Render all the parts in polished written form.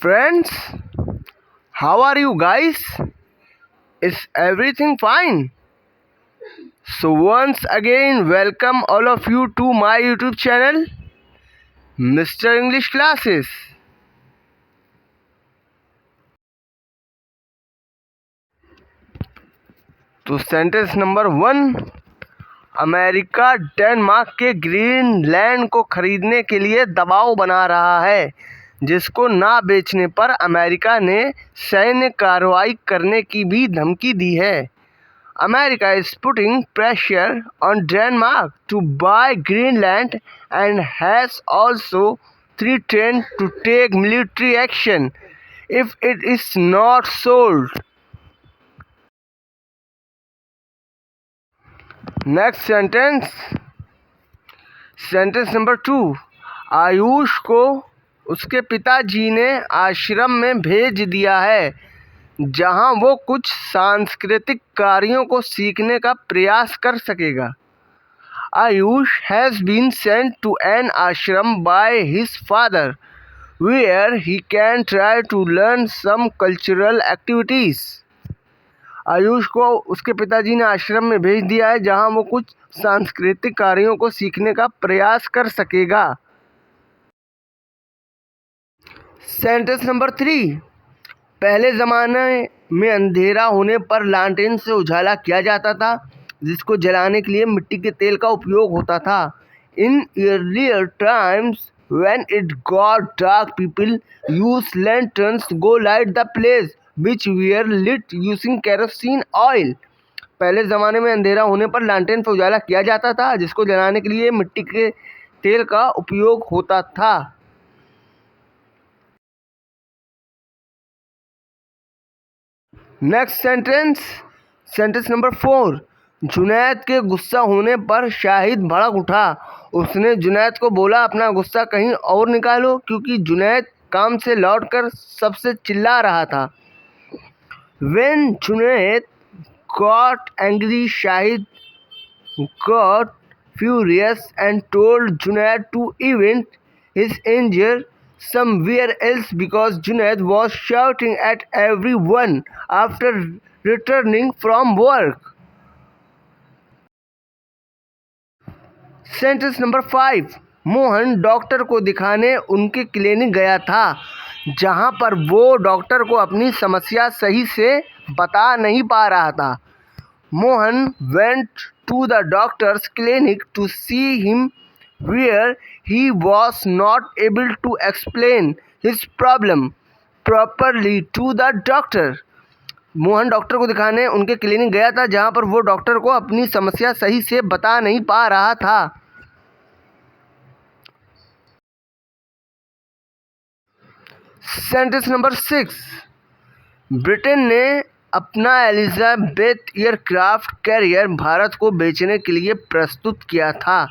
friends, how are you guys? Is everything fine? So once again welcome all of you to my YouTube channel Mr. English Classes. तो sentence number 1, America Denmark के Greenland को खरीदने के लिए दबाव बना रहा है, जिसको ना बेचने पर अमेरिका ने सैन्य कार्रवाई करने की भी धमकी दी है। America is putting pressure on Denmark to buy Greenland and has also threatened to take military action if it is not sold. Next sentence. Sentence number 2. Ayush को उसके पिताजी ने आश्रम में भेज दिया है, जहां वो कुछ सांस्कृतिक कार्यों को सीखने का प्रयास कर सकेगा। Ayush has been sent to an ashram by his father, where he can try to learn some cultural activities. Ayush को उसके पिताजी ने आश्रम में भेज दिया है, जहां वो कुछ सांस्कृतिक कार्यों को सीखने का प्रयास कर सकेगा। Sentence number 3. पहले ज़माने में अंधेरा होने पर लालटेन से उजाला किया जाता था, जिसको जलाने के लिए मिट्टी के तेल का उपयोग होता था। इन earlier times when it got dark, people used lanterns to go light the place, which were lit using kerosene oil. पहले ज़माने में अंधेरा होने पर लालटेन से उजाला किया जाता था, जिसको जलाने के लिए मिट्टी के तेल का उपयोग होता था। Next sentence number 4. जुनैद के गुस्सा होने पर शाहिद भड़क उठा। उसने जुनैद को बोला, अपना गुस्सा कहीं और निकालो, क्योंकि जुनैद काम से लौटकर सबसे चिल्ला रहा था। When Junaid got angry, Shahid got furious and told Junaid to event his anger somewhere else because Junaid was shouting at everyone after returning from work. Sentence number 5. Mohan doctor को दिखाने उनके क्लिनिक गया था, जहां पर वो डॉक्टर को अपनी समस्या सही से बता नहीं पा रहा था। Mohan went to the doctor's clinic to see him, where he was not able to explain his problem properly to the doctor. Mohan doctor को दिखाने उनके क्लिनिक गया था, जहां पर वो डॉक्टर को अपनी समस्या सही से बता नहीं पा रहा था। Sentence number 6. ब्रिटेन ने अपना एलिजाबेथ एयरक्राफ्ट कैरियर भारत को बेचने के लिए प्रस्तुत किया था,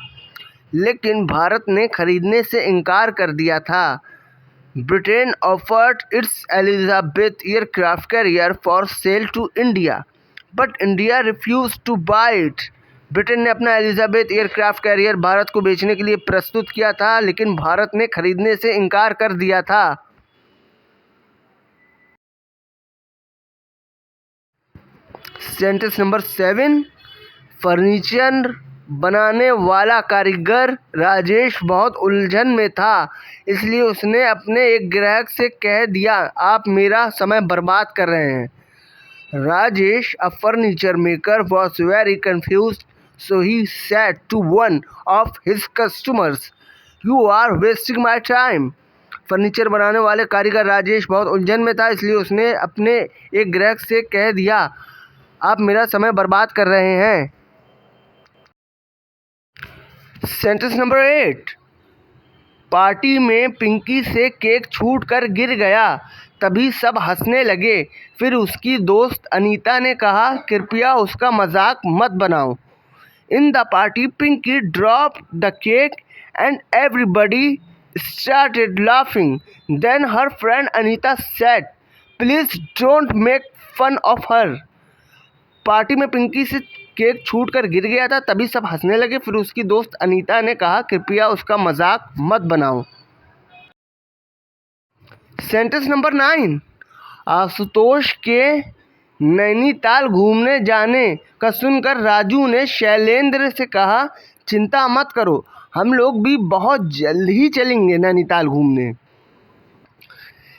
लेकिन भारत ने खरीदने से इनकार कर दिया था। Britain offered its Elizabeth aircraft carrier for sale to India, but India refused to buy it. Britain ने अपना एलिजाबेथ एयरक्राफ्ट कैरियर भारत को बेचने के लिए प्रस्तुत किया था, लेकिन भारत ने खरीदने से इनकार कर दिया था। Sentence number 7. फर्नीचर बनाने वाला कारीगर राजेश बहुत उलझन में था, इसलिए उसने अपने एक ग्राहक से कह दिया, आप मेरा समय बर्बाद कर रहे हैं। Rajesh, a furniture maker, was very confused, so he said to one of his customers, "You are wasting my time." Furniture बनाने वाले कारीगर राजेश बहुत उलझन में था, इसलिए उसने अपने एक ग्राहक से कह दिया, आप मेरा समय बर्बाद कर रहे हैं। Sentence number 8. पार्टी में पिंकी से केक छूट कर गिर गया, तभी सब हंसने लगे। फिर उसकी दोस्त अनीता ने कहा, कृपया उसका मजाक मत बनाओ। In the party Pinky dropped the cake and everybody started laughing. Then her friend Anita said, please don't make fun of her. Party में पिंकी से केक छूट कर गिर गया था, तभी सब हंसने लगे। फिर उसकी दोस्त अनीता ने कहा, कृपया उसका मजाक मत बनाओ। सेंटेंस नंबर 9, आशुतोष के नैनीताल घूमने जाने का सुनकर राजू ने शैलेंद्र से कहा, चिंता मत करो, हम लोग भी बहुत जल्द ही चलेंगे नैनीताल घूमने।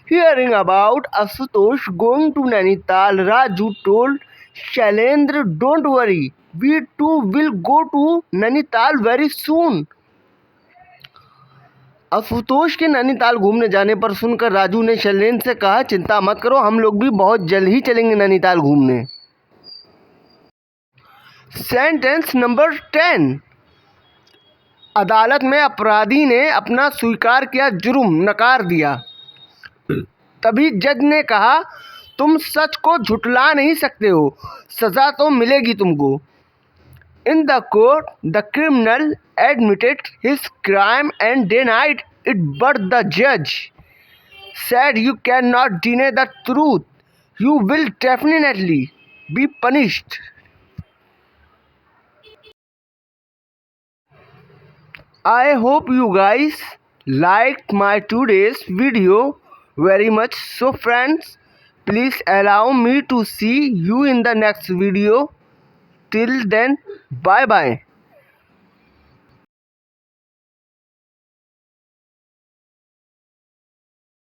Hearing about Ashutosh going to Nainital, Raju told Shailendra, don't worry, we too will go to Nainital very soon. Ashutosh के नैनीताल घूमने जाने पर सुनकर राजू ने शैलेंद्र से कहा, चिंता मत करो, हम लोग भी बहुत जल्द ही चलेंगे नैनीताल घूमने। सेंटेंस नंबर 10, अदालत में अपराधी ने अपना स्वीकार किया जुर्म नकार दिया। तभी जज ने कहा, तुम सच को झुठला नहीं सकते हो, सजा तो मिलेगी तुमको। In the court the criminal admitted his crime and denied it, but the जज said you can not deny the truth, you will definitely be punished. I hope you guys liked my today's video very much. So friends, please allow me to see you in the next video. Till then, bye bye.